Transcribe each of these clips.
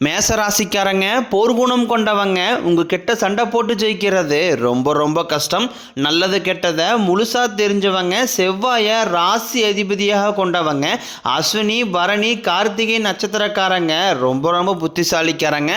மேசராசிக்காரங்க போர்க்குணம் கொண்டவங்க உங்ககிட்ட சண்டை போட்டு ஜெயிக்கிறது ரொம்ப ரொம்ப கஷ்டம். நல்லது கெட்டதை முழுசாக தெரிஞ்சவங்க, செவ்வாயை ராசி அதிபதியாக கொண்டவங்க, அஸ்வினி பரணி கார்த்திகை நட்சத்திரக்காரங்க ரொம்ப ரொம்ப புத்திசாலிக்காரங்க.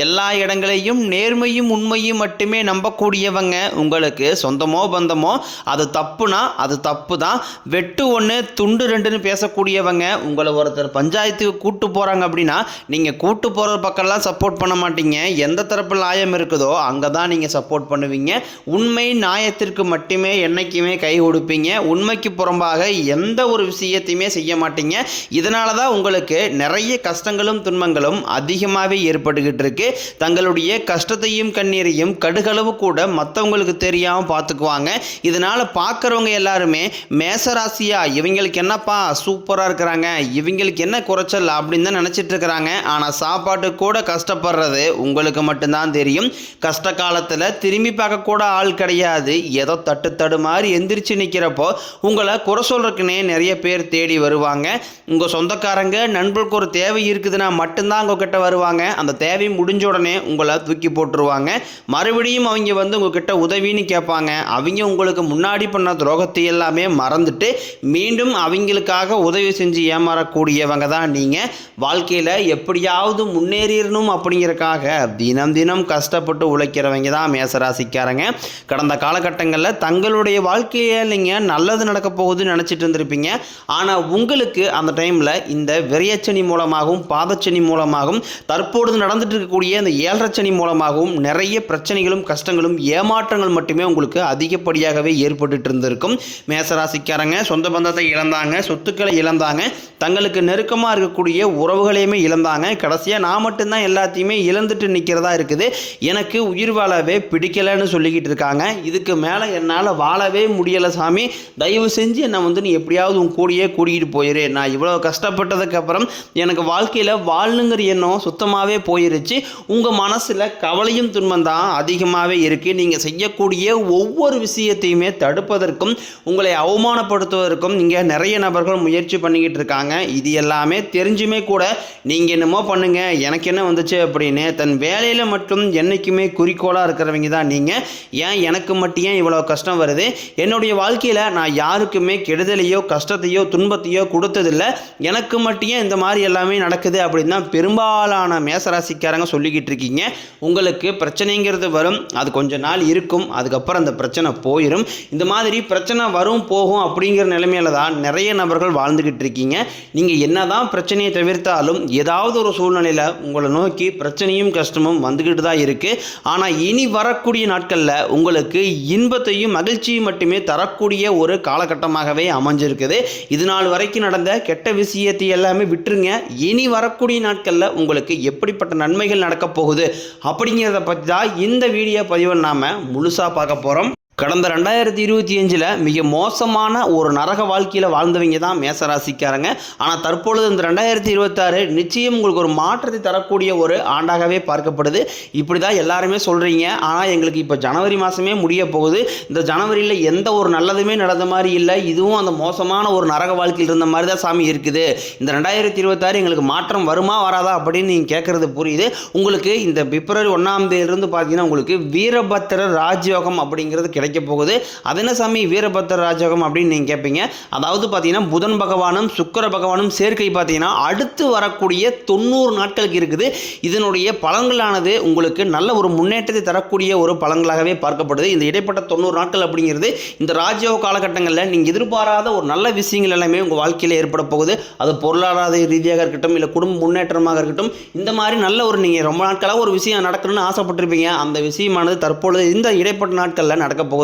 எல்லா இடங்களையும் நேர்மையும் உண்மையும் மட்டுமே நம்பக்கூடியவங்க. உங்களுக்கு சொந்தமோ பந்தமோ அது தப்புனா அது தப்பு தான், வெட்டு ஒன்று துண்டு ரெண்டுன்னு பேசக்கூடியவங்க. உங்களை ஒருத்தர் பஞ்சாயத்துக்கு கூட்டு போகிறாங்க அப்படின்னா நீங்கள் கூட்டு போகிற பக்கம்லாம் சப்போர்ட் பண்ண மாட்டீங்க. எந்த தரப்பில் நியாயம் இருக்குதோ அங்கே தான் நீங்கள் சப்போர்ட் பண்ணுவீங்க. உண்மை நியாயத்திற்கு மட்டுமே என்றைக்குமே கை கொடுப்பீங்க. உண்மைக்கு புறம்பாக எந்த ஒரு விஷயத்தையுமே செய்ய மாட்டீங்க. இதனால தான் உங்களுக்கு நிறைய கஷ்டங்களும் துன்பங்களும் அதிகமாகவே ஏற்பட்டுக்கிட்டு இருக்கு. தங்களுடைய கஷ்டத்தையும் கண்ணீரையும் கடுகளவு கூட மற்றவங்களுக்கு தெரியாமல் பார்த்துக்குவாங்க. இதனால் பார்க்குறவங்க எல்லாருமே மேசராசியா இவங்களுக்கு என்னப்பா சூப்பராக இருக்கிறாங்க, இவங்களுக்கு என்ன குறைச்சல் அப்படின்னு தான் நினச்சிட்டு இருக்கிறாங்க. ஆனால் சாப்பாட்டு கூட கஷ்டப்படுறது உங்களுக்கு மட்டும்தான் தெரியும். கஷ்ட காலத்தில் திரும்பி பார்க்க கூட ஆள் கிடையாது. ஏதோ தட்டு மாதிரி எந்திரிச்சு நிற்கிறப்போ உங்களை குறை சொல்றதுக்குன்னே நிறைய பேர் தேடி வருவாங்க. உங்கள் சொந்தக்காரங்க நண்பர்களுக்கு ஒரு தேவை இருக்குதுன்னா மட்டும்தான் உங்ககிட்ட வருவாங்க. அந்த தேவை முடிஞ்ச உடனே உங்களை தூக்கி போட்டுருவாங்க. மறுபடியும் அவங்க வந்து உங்ககிட்ட உதவின்னு கேட்பாங்க. அவங்க உங்களுக்கு முன்னாடி பண்ண துரோகத்தை எல்லாமே மறந்துட்டு மீண்டும் அவங்களுக்காக உதவி செஞ்சு ஏமாறக்கூடியவங்க தான் நீங்கள். வாழ்க்கையில் எப்படியாவது முன்னேறிடணும் அப்படிங்கிறக்காக தினம் தினம் கஷ்டப்பட்டு உழைக்கிறவங்க தான் மேசராசிக்காரங்க. கடந்த காலகட்டங்களில் தங்களுடைய வாழ்க்கையில் நீங்கள் நல்லது நடக்க போகுதுன்னு நினச்சிட்டு இருந்திருப்பீங்க. ஆனால் உங்களுக்கு அந்த டைமில் இந்த விரையச்சனி மூலமாகவும் பாதச்சனி மூலமாகவும் தற்பொழுது நடந்துட்டு இருக்கக்கூடிய இந்த ஏழரைச்சனி மூலமாகவும் நிறைய பிரச்சனைகளும் கஷ்டங்களும் ஏமாற்றங்கள் மட்டுமே உங்களுக்கு அதிகப்படியாகவே ஏற்பட்டு இருந்திருக்கும். மேசராசிக்காரங்க சொந்த பந்தத்தை இழந்தாங்க, சொத்துக்களை இழந்தாங்க, தங்களுக்கு நெருக்கமாக இருக்கக்கூடிய உறவுகளையுமே இழந்தாங்க. கடைசியாக நான் மட்டும்தான் எல்லாத்தையுமே இழந்துட்டு நிற்கிறதா இருக்குது, எனக்கு உயிர் வாழவே பிடிக்கலைன்னு சொல்லிக்கிட்டு இருக்காங்க. இதுக்கு மேலே என்னால் வாழவே முடியலை சாமி, தயவு செஞ்சு என்னை வந்து நீ எப்படியாவது உன் கூடியே கூட்டிகிட்டு போயிரு. நான் இவ்வளோ கஷ்டப்பட்டதுக்கப்புறம் எனக்கு வாழ்க்கையில் வாழணுங்கிற எண்ணம் சுத்தமாகவே போயிருச்சு. உங்கள் மனசில் கவலையும் துன்பம் தான் அதிகமாகவே இருக்குது. நீங்கள் செய்யக்கூடிய ஒவ்வொரு விஷயத்தையுமே தடுப்பதற்கும் உங்களை அவமானப்படுத்துவதற்கும் இங்கே நிறைய நபர்கள் முயற்சி பண்ணிக்கிட்டு இருக்காங்க. இது எல்லாமே தெரிஞ்சுமே கூட நீங்கள் என்னமோ பண்ணுங்க எனக்கு என்ன வந்துச்சு அப்படின்னு தன் வேலையில் மட்டும் என்றைக்குமே குறிக்கோளாக இருக்கிறவங்க தான் நீங்கள். ஏன் எனக்கு மட்டும் ஏன் இவ்வளோ கஷ்டம் வருது, என்னுடைய வாழ்க்கையில் நான் யாருக்குமே கெடுதலையோ கஷ்டத்தையோ துன்பத்தையோ கொடுத்ததில்லை, எனக்கு மட்டும் ஏன் இந்த மாதிரி எல்லாமே நடக்குது அப்படின்னு தான் பெரும்பாலான மேசராசிக்காரங்க சொல்லிக்கிட்டு இருக்கீங்க. உங்களுக்கு பிரச்சனைங்கிறது வரும், அது கொஞ்ச நாள் இருக்கும், அதுக்கப்புறம் அந்த பிரச்சனை போயிடும். இந்த மாதிரி பிரச்சனை வரும் போகும் அப்படிங்கிற நிலைமையில தான் நிறைய நபர்கள் வாழ்ந்துக்கிட்டு இருக்கீங்க. நீங்கள் என்னதான் பிரச்சனையை தவிர்த்தாலும் ஏதாவது ஒரு சூழ்நிலையில் உங்களை நோக்கி பிரச்சனையும் கஷ்டமும் வந்துக்கிட்டு தான் இருக்குது. ஆனால் இனி வரக்கூடிய நாட்களில் உங்களுக்கு இன்பத்தையும் மகிழ்ச்சியும் மட்டுமே தரக்கூடிய ஒரு காலகட்டமாகவே அமைஞ்சிருக்குது. இது நாள் வரைக்கும் நடந்த கெட்ட விஷயத்தை எல்லாமே விட்டுருங்க. இனி வரக்கூடிய நாட்களில் உங்களுக்கு எப்படிப்பட்ட நன்மைகள் நடக்க போகுது அப்படிங்கிறத பற்றி தான் இந்த வீடியோ பதிவை நாம் முழுசாக பார்க்க போகிறோம். கடந்த 2025 மிக மோசமான ஒரு நரக வாழ்க்கையில் வாழ்ந்தவங்க தான் மேசராசிக்காரங்க. ஆனால் தற்பொழுது இந்த 2026 நிச்சயம் உங்களுக்கு ஒரு மாற்றத்தை தரக்கூடிய ஒரு ஆண்டாகவே பார்க்கப்படுது. இப்படி தான் எல்லாருமே சொல்கிறீங்க. ஆனால் எங்களுக்கு இப்போ ஜனவரி மாதமே முடிய போகுது, இந்த ஜனவரியில் எந்த ஒரு நல்லதுமே நடந்த மாதிரி இல்லை, இதுவும் அந்த மோசமான ஒரு நரக வாழ்க்கையில் இருந்த மாதிரி தான் சாமி இருக்குது. இந்த 2026 எங்களுக்கு மாற்றம் வருமா வராதா அப்படின்னு நீங்கள் கேட்குறது புரியுது. உங்களுக்கு இந்த பிப்ரவரி 1ஆம் தேதியிலிருந்து பார்த்தீங்கன்னா உங்களுக்கு வீரபத்திர ராஜயோகம் அப்படிங்கிறது கிடைக்க போகுது. அது என்ன சாமி வீரபத்திர ராஜயோகம் அப்படின்னு நீங்க கேட்பீங்க. அதாவது பார்த்தீங்கன்னா புதன் பகவானும் சுக்கிர பகவானும் சேர்க்கை பார்த்தீங்கன்னா அடுத்து வரக்கூடிய 90 நாட்களுக்கு இருக்குது. இதனுடைய பலன்களானது உங்களுக்கு நல்ல ஒரு முன்னேற்றத்தை தரக்கூடிய ஒரு பலன்களாகவே பார்க்கப்படுது. இந்த இடைப்பட்ட 90 நாட்கள் அப்படிங்கிறது இந்த ராஜயோக காலகட்டங்களில் நீங்கள் எதிர்பாராத ஒரு நல்ல விஷயங்கள் எல்லாமே உங்கள் வாழ்க்கையில் ஏற்பட போகுது. அது பொருளாதார ரீதியாக இருக்கட்டும், இல்லை குடும்ப முன்னேற்றமாக இருக்கட்டும், இந்த மாதிரி நல்ல ஒரு நீங்கள் ரொம்ப நாட்களாக ஒரு விஷயம் நடக்கணும்னு ஆசைப்பட்டிருப்பீங்க. அந்த விஷயமானது தற்பொழுது இந்த இடைப்பட்ட நாட்களில் நடக்க போகுது.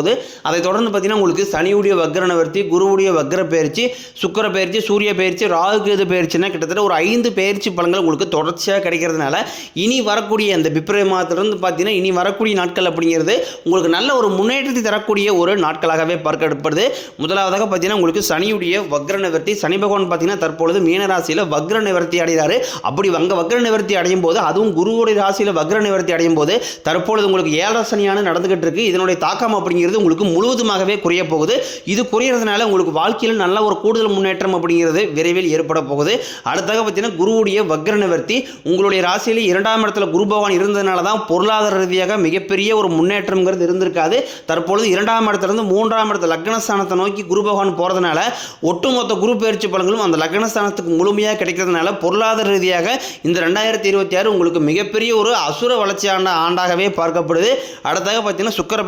அதை தொடர்ந்து பார்த்தீங்கன்னா உங்களுக்கு சனியுடைய வக்ர நிவர்த்தி, குருவுடைய வக்ர பயிற்சி, சுக்கிர பயிற்சி, சூரிய பயிற்சி, ராகு கேது பயிற்சினா கிட்டத்தட்ட ஒரு 5 பயிற்சி பலன்கள் உங்களுக்கு தொடர்ச்சியாக கிடைக்கிறதுனால இனி வரக்கூடிய அந்த பிப்ரவரி மாதத்திலிருந்து பார்த்தீங்கன்னா இனி வரக்கூடிய நாட்கள் அப்படிங்கிறது உங்களுக்கு நல்ல ஒரு முன்னேற்றத்தை தரக்கூடிய ஒரு நாட்களாகவே பார்க்கப்படுது. முதலாவதாக பார்த்தீங்கன்னா உங்களுக்கு சனியுடைய வக்ர நிவர்த்தி, சனி பகவான் பார்த்தீங்கன்னா தற்பொழுது மீனராசியில் வக்ர நிவர்த்தி அடைகிறாரு. அப்படி வக்ர நிவர்த்தி அடையும் போது, அதுவும் குருவுடைய ராசியில் வக்ர நிவர்த்தி அடையும் போது தற்பொழுது உங்களுக்கு 7 சனியான நடந்துகிட்டு இருக்கு. இதனுடைய தாக்கம் அப்படிங்கிறது அப்படிங்கிறது உங்களுக்கு முழுவதுமாகவே குறைய போகுது. இது குறையிறதுனால உங்களுக்கு வாழ்க்கையில் நல்ல ஒரு கூடுதல் முன்னேற்றம் அப்படிங்கிறது விரைவில் ஏற்பட போகுது. அடுத்தாக பார்த்தீங்கன்னா குருவுடைய வக்ர நிவர்த்தி உங்களுடைய ராசியில் 2ஆம் இடத்துல குரு பகவான் இருந்ததுனால தான் பொருளாதார ரீதியாக மிகப்பெரிய ஒரு முன்னேற்றம்ங்கிறது இருந்திருக்காது. தற்பொழுது 2ஆம் இடத்துலேருந்து 3ஆம் இடத்துல லக்னஸ்தானத்தை நோக்கி குரு பகவான் போகிறதுனால ஒட்டுமொத்த குரு பயிற்சி பலன்களும் அந்த லக்னஸ்தானத்துக்கு முழுமையாக கிடைக்கிறதுனால பொருளாதார ரீதியாக இந்த 2026 உங்களுக்கு மிகப்பெரிய ஒரு அசுர வளர்ச்சியான ஆண்டாகவே பார்க்கப்படுது. அடுத்தாக பார்த்தீங்கன்னா சுக்கிர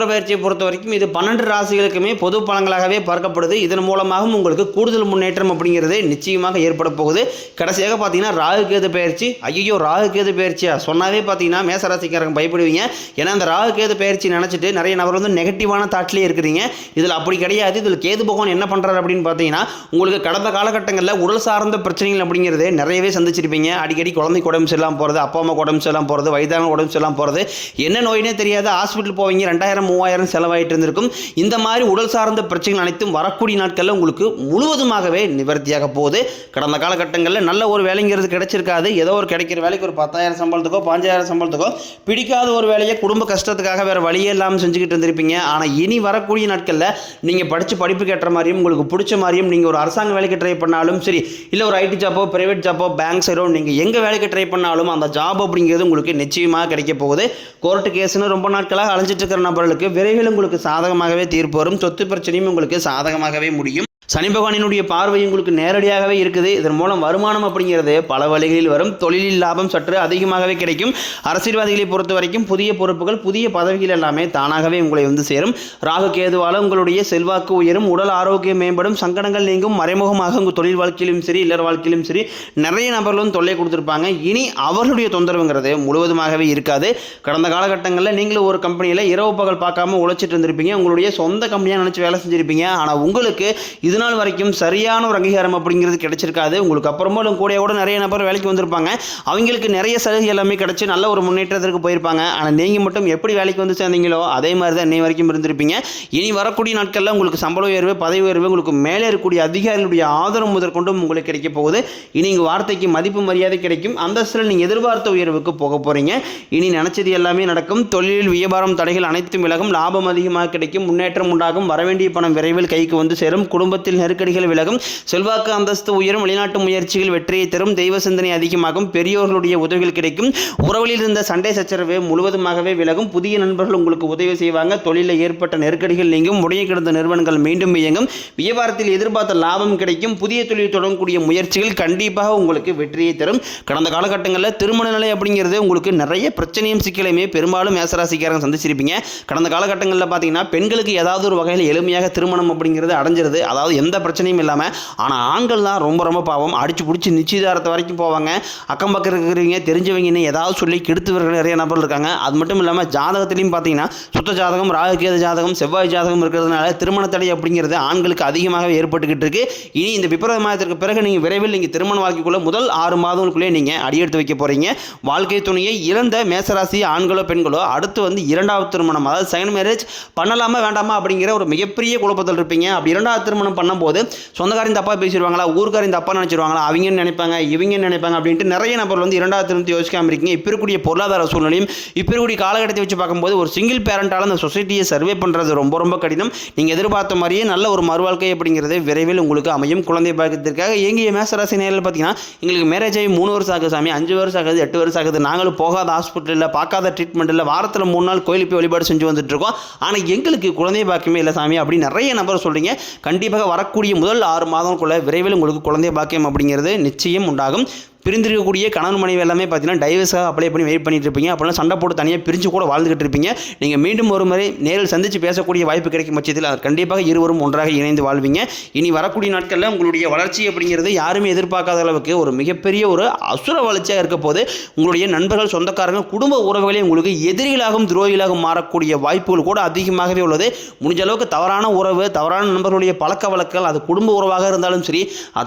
பயிற்சியை பொறுத்த வரைக்கும் இது 12 ராசிகளுக்குமே பொது பலன்களாகவே பார்க்கப்படுது. இதன் மூலமாகவும் உங்களுக்கு கூடுதல் முன்னேற்றம் அப்படிங்கிறது நிச்சயமாக ஏற்பட போகுது. கடைசியாக பார்த்தீங்கன்னா ராகு கேது பயிற்சி. ஐயோ, ராகு கேது பயிற்சியா சொன்னாவே பார்த்தீங்கன்னா மேசராசிக்காரங்க பயப்படுவீங்க. ஏன்னா அந்த ராகு கேது பயிற்சி நினச்சிட்டு நிறைய நபர் வந்து நெகட்டிவான தாட்லேயே இருக்கிறீங்க. இதில் அப்படி கிடையாது. இதில் கேது பகவான் என்ன பண்ணுறாரு அப்படின்னு பார்த்தீங்கன்னா உங்களுக்கு கடந்த காலகட்டங்களில் உடல் சார்ந்த பிரச்சனைகள் அப்படிங்கிறது நிறையவே சந்திச்சிருப்பீங்க. அடிக்கடி குழந்தைக்கு உடம்பு சரியில்லாமல் போகிறது, அப்பா அம்மா உடம்பு சரியில்லாமல் போகிறது, வயதான உடம்பு சரியில்லாமல் போகிறது, என்ன நோயினே தெரியாது ஹாஸ்பிட்டல் போவீங்க, 2000-3000 செலவாயிட்டு இருந்திருக்கும். இந்த மாதிரி உடல் சார்ந்த பிரச்சனைகள் அனைத்தும் வரக்கூடிய நாட்களில் உங்களுக்கு முழுவதுமாகவே நிவர்த்தியாக போகுது. கடந்த காலகட்டங்களில் நல்ல ஒரு வேலைங்கிறது கிடைச்சிருக்காது. ஏதோ ஒரு கிடைக்கிற வேலைக்கு ஒரு 10,000 சம்பளத்துக்கோ 5,000 சம்பளத்துக்கோ பிடிக்காத ஒரு வேலையை குடும்ப கஷ்டத்துக்காக வேறு வழியே இல்லாமல் செஞ்சுக்கிட்டு இருந்திருப்பீங்க. ஆனால் இனி வரக்கூடிய நாட்களில் நீங்கள் படித்து படிப்புக்கு ஏற்ற மாதிரியும் உங்களுக்கு பிடிச்ச மாதிரியும் நீங்கள் ஒரு அரசாங்க வேலைக்கு ட்ரை பண்ணாலும் சரி, இல்லை ஒரு ஐடி ஜாப்போ பிரைவேட் ஜாப்போ பேங்க் சைடோ நீங்கள் எங்கே வேலைக்கு ட்ரை பண்ணாலும் அந்த ஜாப் அப்படிங்கிறது உங்களுக்கு நிச்சயமாக கிடைக்க போகுது. கோர்ட்டு கேஸ்னு ரொம்ப நாட்களாக அலைஞ்சிட்டு இருக்கிற நபர்களுக்கு விரைவில் உங்களுக்கு சாதகமாகவே தீர்ப்பு வரும். சொத்து பிரச்சனையும் உங்களுக்கு சாதகமாகவே முடியும். சனி பகவானினுடைய பார்வை உங்களுக்கு நேரடியாகவே இருக்குது. இதன் மூலம் வருமானம் அப்படிங்கிறது பல வழிகளில் வரும். தொழிலில் லாபம் சற்று அதிகமாகவே கிடைக்கும். அரசியல்வாதிகளை பொறுத்த வரைக்கும் புதிய பொறுப்புகள் புதிய பதவிகள் எல்லாமே தானாகவே உங்களை வந்து சேரும். ராகு கேதுவால் உங்களுடைய செல்வாக்கு உயரும், உடல் ஆரோக்கியம் மேம்படும், சங்கடங்கள் நீங்கும். மறைமுகமாக உங்கள் தொழில் வாழ்க்கையிலும் சரி இல்லற வாழ்க்கையிலும் சரி நிறைய நபர்களும் தொல்லை கொடுத்துருப்பாங்க. இனி அவர்களுடைய தொந்தரவுங்கிறது முழுவதுமாகவே இருக்காது. கடந்த காலகட்டங்களில் நீங்களும் ஒரு கம்பெனியில் இரவு பகல் பார்க்காம உழைச்சிட்டு இருந்திருப்பீங்க. உங்களுடைய சொந்த கம்பெனியாக நினச்சி வேலை செஞ்சுருப்பீங்க. ஆனால் உங்களுக்கு இது நாள் வரைக்கும் சரியான ஒரு அங்கீகாரம் அப்படிங்கிறது கிடைச்சிருக்காது. உங்களுக்கு அப்புறமா கூட நிறைய நபர் வேலைக்கு வந்திருப்பாங்க. அவங்களுக்கு நிறைய சலுகை எல்லாமே கிடைச்சி நல்ல ஒரு முன்னேற்றத்திற்கு போயிருப்பாங்க. ஆனால் நீங்கள் மட்டும் எப்படி வேலைக்கு வந்து சேர்ந்தீங்களோ அதே மாதிரி தான் இன்னை வரைக்கும் இருந்திருப்பீங்க. இனி வரக்கூடிய நாட்களில் உங்களுக்கு சம்பள உயர்வு பதவி உயர்வு உங்களுக்கு மேலே இருக்கக்கூடிய அதிகாரிகளுடைய ஆதரவு முதற்கொண்டும் உங்களுக்கு கிடைக்க போகுது. இனி இங்கே வார்த்தைக்கு மதிப்பு மரியாதை கிடைக்கும். அந்தஸ்தில் நீங்கள் எதிர்பார்த்த உயர்வுக்கு போக போகிறீங்க. இனி நினைச்சது எல்லாமே நடக்கும். தொழிலில் வியாபாரம் தடைகள் அனைத்தும் விலகும். லாபம் அதிகமாக கிடைக்கும். முன்னேற்றம் உண்டாகும். வரவேண்டிய பணம் விரைவில் கைக்கு வந்து சேரும். குடும்பத்தில் நெருக்கடிகள் விலகும். செல்வாக்கு அந்தஸ்து உயரும். வெளிநாட்டு முயற்சிகள் வெற்றியை தரும். தெய்வ சிந்தனை அதிகமாகும். பெரியோர்களுடைய உதவிகள் கிடைக்கும். உறவுகளில் இருந்த சண்டை சச்சரவு முழுவதுமாகவே விலகும். புதிய நண்பர்கள் உங்களுக்கு உதவி செய்வாங்க. தொழிலில் ஏற்பட்ட நெருக்கடிகள் நீங்கும். முடங்கி கிடந்த நிறுவனங்கள் மீண்டும் இயங்கும். வியாபாரத்தில் எதிர்பார்த்த லாபம் கிடைக்கும். புதிய தொழில் தொடங்கக்கூடிய முயற்சிகள் கண்டிப்பாக உங்களுக்கு வெற்றியை தரும். கடந்த காலகட்டங்களில் திருமண நிலை அப்படிங்கிறது உங்களுக்கு நிறைய பிரச்சனையும் சிக்கலையுமே பெரும்பாலும் மேசராசிக்காரங்க சந்திச்சிருப்பீங்க. கடந்த காலகட்டங்களில் பார்த்தீங்கன்னா பெண்களுக்கு ஏதாவது ஒரு வகையில் எளிமையாக திருமணம் அப்படிங்கிறது அடைஞ்சிருது. அதாவது எந்த பிரச்சனையும் இல்லாமல். ஆனால் ஆண்கள் தான் ரொம்ப ரொம்ப பாவம். அடிச்சு பிடிச்சி நிச்சயதாரத்தை வரைக்கும் போவாங்க. அக்கம் பக்கம் இருக்கிறவங்க தெரிஞ்சவங்கன்னு ஏதாவது சொல்லி கெடுத்துவர்கள் நிறைய நபர்கள் இருக்காங்க. அது மட்டும் இல்லாமல் ஜாதகத்திலையும் பார்த்தீங்கன்னா சுத்த ஜாதகம் ராகு கேது ஜாதகம் செவ்வாய் ஜாதகம் இருக்கிறதுனால திருமண தடை அப்படிங்கிறது ஆண்களுக்கு அதிகமாக ஏற்பட்டுக்கிட்டு இருக்கு. இனி இந்த பிப்ரவரி மாதத்திற்கு பிறகு நீங்கள் விரைவில் நீங்கள் திருமண வாழ்க்கைக்குள்ள முதல் 6 மாதங்களுக்குள்ளே நீங்கள் அடியெடுத்து வைக்க போகிறீங்க. வாழ்க்கை துணையை இழந்த மேசராசி ஆண்களோ பெண்களோ அடுத்து வந்து 2வது திருமணம் அதாவது செகண்ட் மேரேஜ் பண்ணலாமா வேண்டாமா அப்படிங்கிற ஒரு மிகப்பெரிய குழப்பத்தில் இருப்பீங்க. அப்படி 2வது திருமணம் பண்ணும்போது சொந்தக்காரின் தப்பாக பேசிடுவாங்களா, ஊருக்காரின் தப்பாக நினச்சிடுவாங்களா, அவங்க நினைப்பாங்க இவங்க நினைப்பாங்க அப்படின்ட்டு நிறைய நபர் வந்து 2வது திருமணத்தை யோசிக்காமல் இருக்கீங்க. இப்போ இருக்கக்கூடிய பொருளாதார சூழ்நிலையும் இப்போ இருக்கக்கூடிய காலகட்டத்தை வச்சு பார்க்கும்போது ஒரு சிங்கிள் பேரண்டால் அந்த சொசைட்டியை சர்வே பண்ணுறது ரொம்ப ரொம்ப கடினம். நீங்கள் எதிர்பார்த்த மாதிரியே நல்ல ஒரு மறுவாழ்க்கை அப்படிங்கிறது விரைவில் உங்களுக்கு அமையும். குழந்தை பாக்கியத்திற்காக இயங்கிய மேசராசி நேரில் பார்த்தீங்கன்னா எங்களுக்கு மேரேஜ் ஆகி 3 வருஷம் ஆகுது சாமி, 5 வருஷம் ஆகுது, 8 வருஷம் ஆகுது, நாங்களும் போகாத ஹாஸ்பிட்டலில் பார்க்காத ட்ரீட்மெண்ட் இல்லை, வாரத்தில் 3 நாள் கோயிலுக்கு போய் வழிபாடு செஞ்சு வந்துட்டு இருக்கோம், ஆனால் எங்களுக்கு குழந்தை பாக்கியமே இல்லை சாமி அப்படின்னு நிறைய நபர் சொல்கிறீங்க. கண்டிப்பாக வரக்கூடிய முதல் 6 மாதங்களுக்குள்ள விரைவில் உங்களுக்கு குழந்தை பாக்கியம் அப்படிங்கிறது நிச்சயம் உண்டாகும். பிரிந்திருக்கக்கூடிய கணவன் மனைவி எல்லாமே பார்த்தீங்கன்னா டைவர்ஸாக அப்ளை பண்ணி வெயிட் பண்ணிட்டு இருப்பீங்க. அப்படின்னா சண்டை போட்டு தனியாக பிரிஞ்சு கூட வாழ்ந்துகிட்டு இருப்பீங்க. நீங்கள் மீண்டும் ஒரு முறை நேரில் சந்தித்து பேசக்கூடிய வாய்ப்பு கிடைக்கும் பட்சத்தில் கண்டிப்பாக இருவரும் ஒன்றாக இணைந்து வாழ்வீங்க. இனி வரக்கூடிய நாட்களில் உங்களுடைய வளர்ச்சி அப்படிங்கிறது யாருமே எதிர்பார்க்காத அளவுக்கு ஒரு மிகப்பெரிய ஒரு அசுர வளர்ச்சியாக இருக்க போது உங்களுடைய நண்பர்கள் சொந்தக்காரங்க குடும்ப உறவுகளே உங்களுக்கு எதிரிகளாகவும் துரோகிகளாகவும் மாறக்கூடிய வாய்ப்புகள் கூட அதிகமாகவே உள்ளது. முடிஞ்ச அளவுக்கு தவறான உறவு தவறான நண்பர்களுடைய பழக்க வழக்கங்கள் அது குடும்ப உறவாக இருந்தாலும் சரி,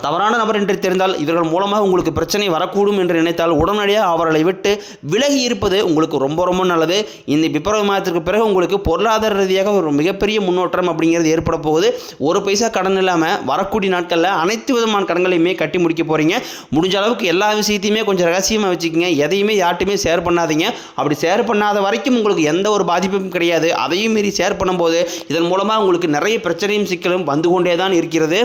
தவறான நபர் என்று தெரிந்தால் இவர்கள் மூலமாக உங்களுக்கு பிரச்சனை பிரச்சனை வரக்கூடும் என்று நினைத்தால் உடனடியாக அவர்களை விட்டு விலகி இருப்பது உங்களுக்கு ரொம்ப ரொம்ப நல்லது. இந்த பிப்ரவரி மாதத்திற்கு பிறகு உங்களுக்கு பொருளாதார ரீதியாக ஒரு மிகப்பெரிய முன்னேற்றம் அப்படிங்கிறது ஏற்பட போகுது. ஒரு பைசா கடன் இல்லாமல் வரக்கூடிய நாட்களில் அனைத்து விதமான கடன்களையுமே கட்டி முடிக்க போகிறீங்க. முடிஞ்ச அளவுக்கு எல்லா விஷயத்தையுமே கொஞ்சம் ரகசியமாக வச்சுக்கோங்க. எதையுமே யார்ட்டுமே ஷேர் பண்ணாதீங்க. அப்படி ஷேர் பண்ணாத வரைக்கும் உங்களுக்கு எந்த ஒரு பாதிப்பும் கிடையாது. அதையும் மீறி ஷேர் பண்ணும்போது இதன் மூலமாக உங்களுக்கு நிறைய பிரச்சனையும் சிக்கலும் வந்து கொண்டே தான் இருக்கிறது.